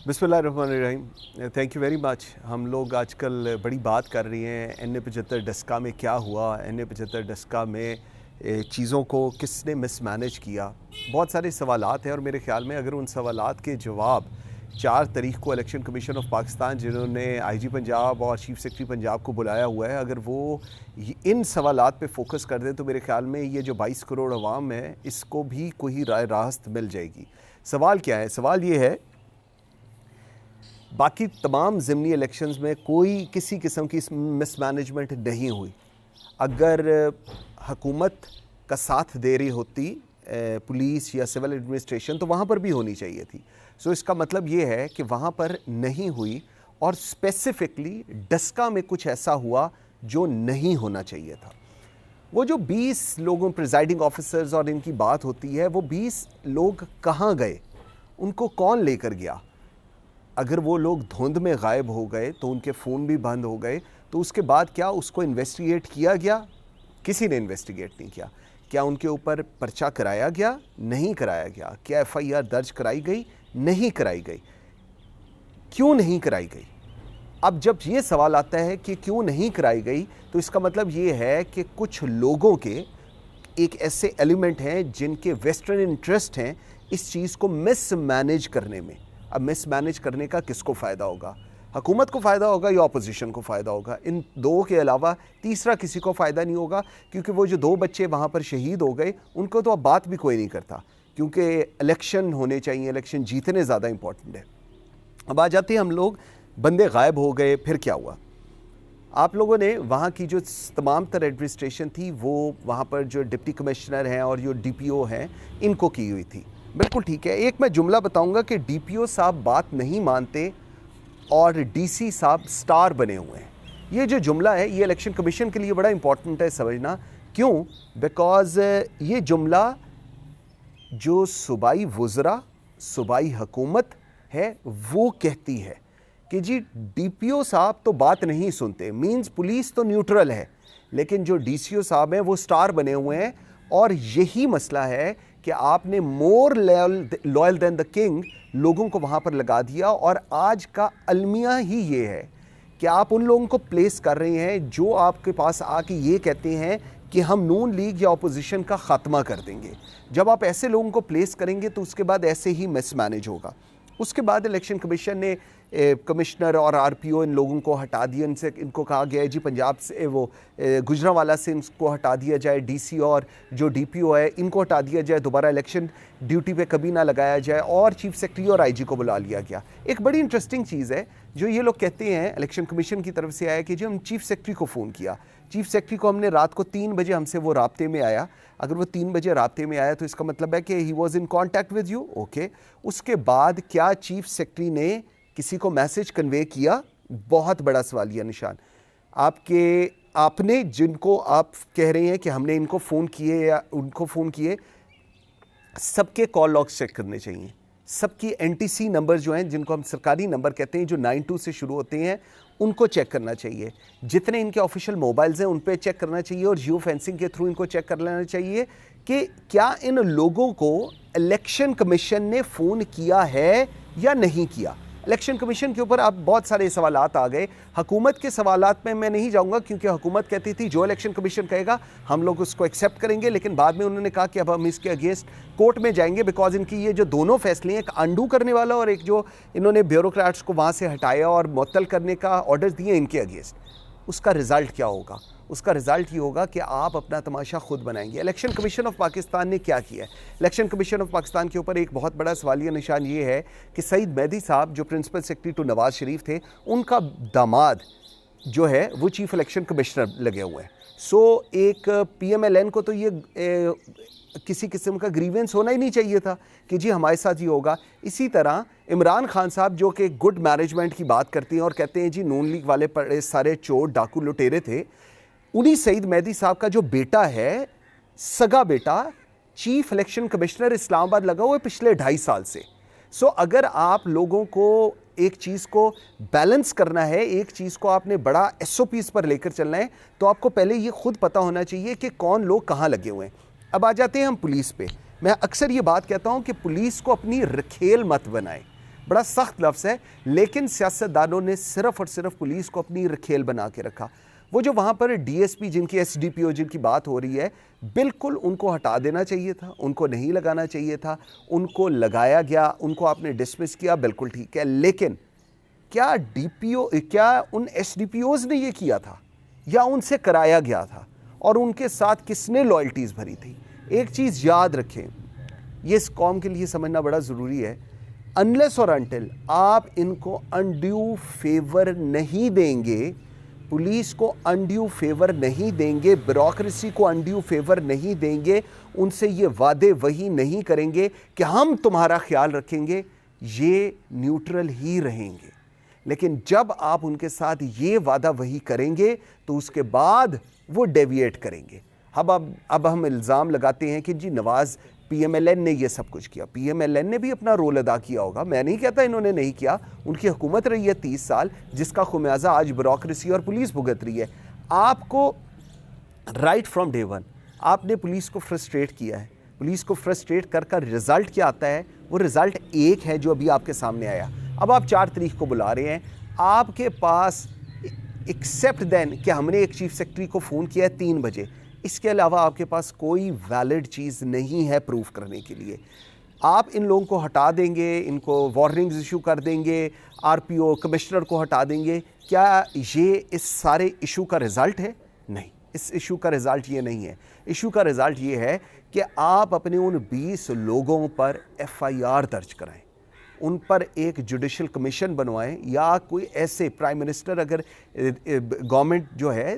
बिस्मिल्लाहिर्रहमानिर्रहीम। Thank you very much. हम लोग आजकल बड़ी बात कर रही हैं NA-75 डस्का में क्या हुआ, NA-75 डस्का में चीज़ों को किसने मिसमैनेज किया। बहुत सारे सवालात हैं और मेरे ख़्याल में अगर उन सवालात के जवाब 4 तारीख को इलेक्शन कमीशन ऑफ पाकिस्तान, जिन्होंने IG पंजाब और चीफ सेक्रेटरी पंजाब को बुलाया हुआ है, अगर वो इन सवालात पे फोकस कर दें तो मेरे ख़्याल में ये जो 22 करोड़ अवाम है इसको भी कोई राय रास्त मिल जाएगी। सवाल क्या है? सवाल ये है, बाकी तमाम ज़िमनी इलेक्शंस में कोई किसी किस्म की मिसमैनेजमेंट नहीं हुई। अगर हुकूमत का साथ दे रही होती पुलिस या सिविल एडमिनिस्ट्रेशन तो वहाँ पर भी होनी चाहिए थी। सो इसका मतलब ये है कि वहाँ पर नहीं हुई और स्पेसिफिकली डस्का में कुछ ऐसा हुआ जो नहीं होना चाहिए था। वो जो 20 लोगों प्रिजाइडिंग ऑफिसर्स और इनकी बात होती है, वो 20 लोग कहाँ गए, उनको कौन लेकर गया? अगर वो लोग धुंध में गायब हो गए तो उनके फ़ोन भी बंद हो गए, तो उसके बाद क्या उसको इन्वेस्टिगेट किया गया? किसी ने इन्वेस्टिगेट नहीं किया। क्या उनके ऊपर पर्चा कराया गया? नहीं कराया गया। क्या FIR दर्ज कराई गई? नहीं कराई गई। क्यों नहीं कराई गई? अब जब ये सवाल आता है कि क्यों नहीं कराई गई, तो इसका मतलब ये है कि कुछ लोगों के एक ऐसे एलिमेंट हैं जिनके वेस्टर्न इंटरेस्ट हैं इस चीज़ को मिसमैनेज करने में। अब मिसमैनेज करने का किसको फ़ायदा होगा? हुकूमत को फ़ायदा होगा या अपोजिशन को फ़ायदा होगा? इन दो के अलावा तीसरा किसी को फ़ायदा नहीं होगा, क्योंकि वो जो 2 बच्चे वहाँ पर शहीद हो गए उनको तो अब बात भी कोई नहीं करता, क्योंकि इलेक्शन होने चाहिए, इलेक्शन जीतने ज़्यादा इंपॉर्टेंट है। अब आ जाते हैं हम लोग, बंदे गायब हो गए, फिर क्या हुआ? आप लोगों ने वहाँ की जो तमाम तर एडमिनिस्ट्रेशन थी वो वहाँ पर जो डिप्टी कमिश्नर हैं और जो DPO हैं इनको की हुई थी। बिल्कुल ठीक है। एक मैं जुमला बताऊंगा कि DPO साहब बात नहीं मानते और DC साहब स्टार बने हुए हैं। ये जो जुमला है ये इलेक्शन कमीशन के लिए बड़ा इंपॉर्टेंट है समझना। क्यों? बिकॉज ये जुमला जो सूबाई वज़रा, सूबाई हुकूमत है वो कहती है कि जी DPO साहब तो बात नहीं सुनते, मीन्स पुलिस तो न्यूट्रल है, लेकिन जो DCO साहब हैं वो स्टार बने हुए हैं। और यही मसला है कि आपने more loyal than the king लोगों को वहाँ पर लगा दिया। और आज का अलमिया ही ये है कि आप उन लोगों को प्लेस कर रहे हैं जो आपके पास आके ये कहते हैं कि हम नून लीग या अपोजिशन का ख़ात्मा कर देंगे। जब आप ऐसे लोगों को प्लेस करेंगे तो उसके बाद ऐसे ही मिसमैनेज होगा। उसके बाद इलेक्शन कमीशन ने कमिश्नर और RPO इन लोगों को हटा दिया। इनको कहा गया है जी पंजाब से वो गुजरांवाला से इनको हटा दिया जाए, DC और जो DPO है इनको हटा दिया जाए, दोबारा इलेक्शन ड्यूटी पे कभी ना लगाया जाए, और चीफ सेक्रेटरी और IG को बुला लिया गया। एक बड़ी इंटरेस्टिंग चीज़ है जो ये लोग कहते हैं इलेक्शन कमीशन की तरफ से आया कि जी हम चीफ सेक्रेटरी को फ़ोन किया, चीफ सेक्रेटरी को हमने रात को 3 बजे हमसे वो राब्ते में आया। अगर वो 3 बजे राब्ते में आया तो इसका मतलब है कि he was in contact with you. Okay, उसके बाद क्या चीफ सेक्रेटरी ने किसी को मैसेज कन्वे किया? बहुत बड़ा सवालिया निशान। आपने जिनको आप कह रहे हैं कि हमने इनको फ़ोन किए या उनको फ़ोन किए, सबके कॉल लॉग्स चेक करने चाहिए। सबकी NTC नंबर जो हैं, जिनको हम सरकारी नंबर कहते हैं, जो 92 से शुरू होते हैं, उनको चेक करना चाहिए। जितने इनके ऑफिशियल मोबाइल्स हैं उन पे चेक करना चाहिए और जियो फेंसिंग के थ्रू इनको चेक कर लेना चाहिए कि क्या इन लोगों को इलेक्शन कमीशन ने फ़ोन किया है या नहीं किया। इलेक्शन कमीशन के ऊपर अब बहुत सारे सवालात आ गए। हुकूमत के सवालात में मैं नहीं जाऊंगा, क्योंकि हुकूमत कहती थी जो इलेक्शन कमीशन कहेगा हम लोग उसको एक्सेप्ट करेंगे, लेकिन बाद में उन्होंने कहा कि अब हम इसके अगेंस्ट कोर्ट में जाएंगे, बिकॉज इनकी ये जो दोनों फैसले हैं, एक अंडू करने वाला और एक जो इन्होंने ब्यूरोक्रेट्स को वहाँ से हटाया और मुअत्तल करने का ऑर्डर दिए इनके अगेंस्ट, उसका रिज़ल्ट क्या होगा? उसका रिज़ल्ट ये होगा कि आप अपना तमाशा खुद बनाएंगे। इलेक्शन कमीशन ऑफ पाकिस्तान ने क्या किया है? इलेक्शन कमीशन ऑफ पाकिस्तान के ऊपर एक बहुत बड़ा सवालिया निशान ये है कि सईद मेहदी साहब जो principal secretary to Nawaz Sharif थे, उनका दामाद जो है वो चीफ इलेक्शन कमिश्नर लगे हुए हैं। सो एक PMLN को तो ये किसी किस्म का ग्रीवेंस होना ही नहीं चाहिए था कि जी हमारे साथ ये होगा। इसी तरह इमरान खान साहब जो कि गुड मैनेजमेंट की बात करते हैं और कहते हैं जी नून लीग वाले बड़े सारे चोर डाकू लुटेरे थे, उन्हीं सईद मेहदी साहब का जो बेटा है, सगा बेटा, चीफ इलेक्शन कमिश्नर इस्लामाबाद लगा हुआ है पिछले 2.5 साल से। सो अगर आप लोगों को एक चीज़ को बैलेंस करना है, एक चीज़ को आपने बड़ा SOPs पर लेकर चलना है, तो आपको पहले ये खुद पता होना चाहिए कि कौन लोग कहाँ लगे हुए हैं। अब आ जाते हैं हम पुलिस पे। मैं अक्सर ये बात कहता हूँ कि पुलिस को अपनी रखेल मत बनाएं। बड़ा सख्त लफ्ज़ है, लेकिन सियासतदानों ने सिर्फ़ और सिर्फ पुलिस को अपनी रखेल बना के रखा। वो जो वहाँ पर डीएसपी जिनकी एसडीपीओ जिनकी बात हो रही है, बिल्कुल उनको हटा देना चाहिए था, उनको नहीं लगाना चाहिए था, उनको लगाया गया, उनको आपने डिसमिस किया, बिल्कुल ठीक है। लेकिन क्या उन एसडीपीओज ने ये किया था या उनसे कराया गया था, और उनके साथ किसने लॉयल्टीज़ भरी थी? एक चीज़ याद रखें, ये इस कौम के लिए समझना बड़ा ज़रूरी है, अनलेस और अनटिल आप इनको अनड्यू फेवर नहीं देंगे, पुलिस को अनड्यू फेवर नहीं देंगे, ब्यूरोक्रेसी को अनड्यू फेवर नहीं देंगे, उनसे ये वादे वही नहीं करेंगे कि हम तुम्हारा ख्याल रखेंगे, ये न्यूट्रल ही रहेंगे। लेकिन जब आप उनके साथ ये वादा वही करेंगे तो उसके बाद वो डेविएट करेंगे। अब हम इल्ज़ाम लगाते हैं कि जी नवाज़ पीएमएलएन ने ये सब कुछ किया। पीएमएलएन ने भी अपना रोल अदा किया होगा, मैं नहीं कहता इन्होंने नहीं किया, उनकी हुकूमत रही है 30 साल, जिसका खुमियाजा आज ब्यूरोक्रेसी और पुलिस भुगत रही है। आपको राइट फ्रॉम डे वन आपने पुलिस को फ्रस्ट्रेट किया है। पुलिस को फ्रस्ट्रेट कर रिज़ल्ट क्या आता है? वो रिज़ल्ट एक है जो अभी आपके सामने आया। अब आप 4 तारीख को बुला रहे हैं, आपके पास एक्सेप्ट देन कि हमने एक चीफ सेक्रेटरी को फ़ोन किया है 3 बजे, इसके अलावा आपके पास कोई वैलिड चीज़ नहीं है प्रूफ करने के लिए। आप इन लोगों को हटा देंगे, इनको वार्निंग्स इशू कर देंगे, आरपीओ कमिश्नर को हटा देंगे, क्या ये इस सारे इशू का रिज़ल्ट है? नहीं, इस इशू का रिज़ल्ट ये नहीं है। इशू का रिज़ल्ट ये है कि आप अपने उन 20 लोगों पर एफआईआर दर्ज कराएं, उन पर एक जुडिशल कमीशन बनवाएं, या कोई ऐसे प्राइम मिनिस्टर, अगर गवर्नमेंट जो है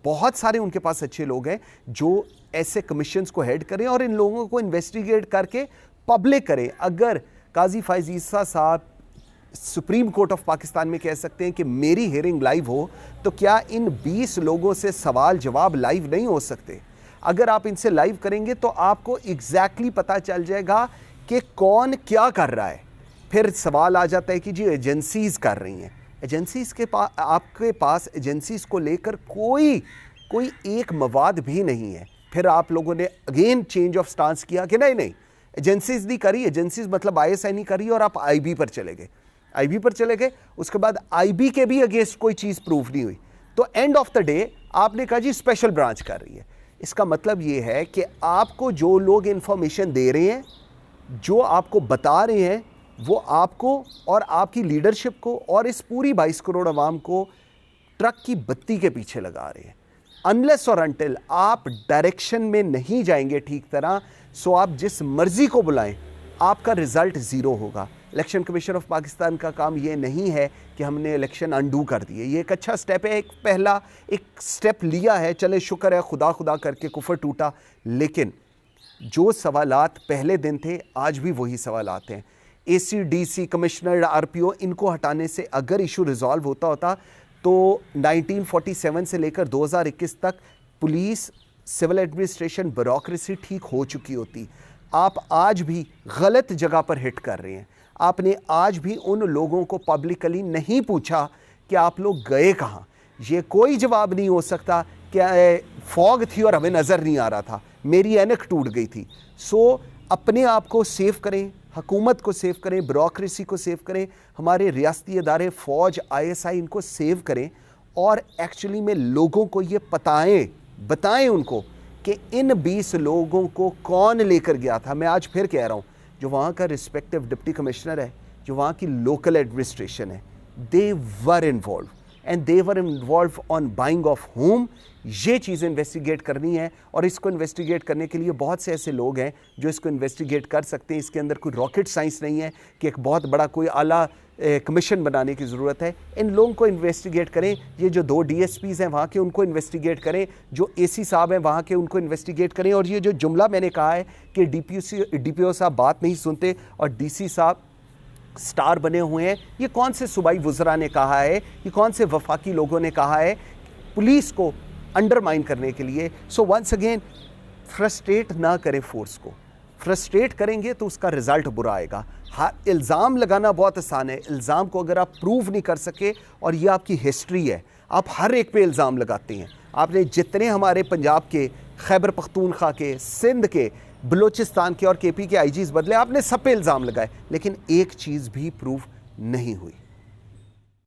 बहुत सारे उनके पास अच्छे लोग हैं जो ऐसे कमीशंस को हेड करें और इन लोगों को इन्वेस्टिगेट करके पब्लिक करें। अगर काजी फायज़ ईसा साहब सुप्रीम कोर्ट ऑफ पाकिस्तान में कह सकते हैं कि मेरी हियरिंग लाइव हो, तो क्या इन 20 लोगों से सवाल जवाब लाइव नहीं हो सकते? अगर आप इनसे लाइव करेंगे तो आपको एग्जैक्टली पता चल जाएगा कि कौन क्या कर रहा है। फिर सवाल आ जाता है कि जी एजेंसीज़ कर रही हैं, एजेंसीज़ के पास, आपके पास एजेंसीज़ को लेकर कोई एक मवाद भी नहीं है। फिर आप लोगों ने अगेन चेंज ऑफ स्टांस किया कि नहीं एजेंसीज़ नहीं करी, एजेंसीज़ मतलब आईएसआई नहीं करी, और आप आईबी पर चले गए, आईबी पर चले गए। उसके बाद आईबी के भी अगेंस्ट कोई चीज़ प्रूफ नहीं हुई, तो एंड ऑफ द डे आपने कहा जी स्पेशल ब्रांच कर रही है। इसका मतलब ये है कि आपको जो लोग इंफॉर्मेशन दे रहे हैं, जो आपको बता रहे हैं, वो आपको और आपकी लीडरशिप को और इस पूरी 22 करोड़ आवाम को ट्रक की बत्ती के पीछे लगा रहे हैं। अनलेस और अनटिल आप डायरेक्शन में नहीं जाएंगे ठीक तरह, सो आप जिस मर्जी को बुलाएं, आपका रिजल्ट ज़ीरो होगा। इलेक्शन कमीशन ऑफ पाकिस्तान का काम ये नहीं है कि हमने इलेक्शन अनडू कर दिए। ये एक अच्छा स्टेप है, एक स्टेप लिया है, चले शुक्र है, खुदा करके कुफर टूटा। लेकिन जो सवालात पहले दिन थे आज भी वही सवालात हैं। एसीडीसी कमिश्नर, आरपीओ, इनको हटाने से अगर इशू रिजॉल्व होता तो 1947 से लेकर 2021 तक पुलिस, सिविल एडमिनिस्ट्रेशन, ब्यूरोक्रेसी ठीक हो चुकी होती। आप आज भी गलत जगह पर हिट कर रहे हैं। आपने आज भी उन लोगों को पब्लिकली नहीं पूछा कि आप लोग गए कहाँ। ये कोई जवाब नहीं हो सकता कि फॉग थी और हमें नज़र नहीं आ रहा था, मेरी ऐनक टूट गई थी। सो अपने आप को सेव करें, हुकूमत को सेव करें, ब्यूरोक्रेसी को सेव करें, हमारे रियासती इदारे, फ़ौज, आईएसआई, इनको सेव करें, और एक्चुअली में लोगों को ये बताएं उनको कि इन 20 लोगों को कौन लेकर गया था। मैं आज फिर कह रहा हूँ, जो वहाँ का रिस्पेक्टिव डिप्टी कमिश्नर है, जो वहाँ की लोकल एडमिनिस्ट्रेशन है, they were involve and they were involve on buying of home. ये चीज़ें इन्वेस्टिगेट करनी है, और इसको इन्वेस्टिगेट करने के लिए बहुत से ऐसे लोग हैं जो इसको इन्वेस्टिगेट कर सकते हैं। इसके अंदर कोई रॉकेट साइंस नहीं है कि एक बहुत बड़ा कोई आला कमीशन बनाने की ज़रूरत है। इन लोगों को इन्वेस्टिगेट करें। ये जो 2 डीएसपीज़ हैं वहाँ के, उनको इन्वेस्टिगेट करें। जो एसी साहब हैं वहाँ के, उनको इन्वेस्टिगेट करें। और ये जो जुमला मैंने कहा है कि डीपीओ साहब बात नहीं सुनते और डीसी साहब स्टार बने हुए हैं, ये कौन से सूबाई वुज़रा ने कहा है, ये कौन से वफाकी लोगों ने कहा है पुलिस को अंडरमाइन करने के लिए। सो वंस अगेन, फ्रस्ट्रेट ना करें फोर्स को। फ्रस्ट्रेट करेंगे तो उसका रिज़ल्ट बुरा आएगा। हाँ, इल्ज़ाम लगाना बहुत आसान है। इल्ज़ाम को अगर आप प्रूव नहीं कर सके, और ये आपकी हिस्ट्री है, आप हर एक पे इल्ज़ाम लगाते हैं। आपने जितने हमारे पंजाब के, खैबर पख्तूनख्वा के, सिंध के, बलूचिस्तान के और केपी के आईजीज़ बदले, आपने सब पे इल्ज़ाम लगाए, लेकिन एक चीज़ भी प्रूव नहीं हुई।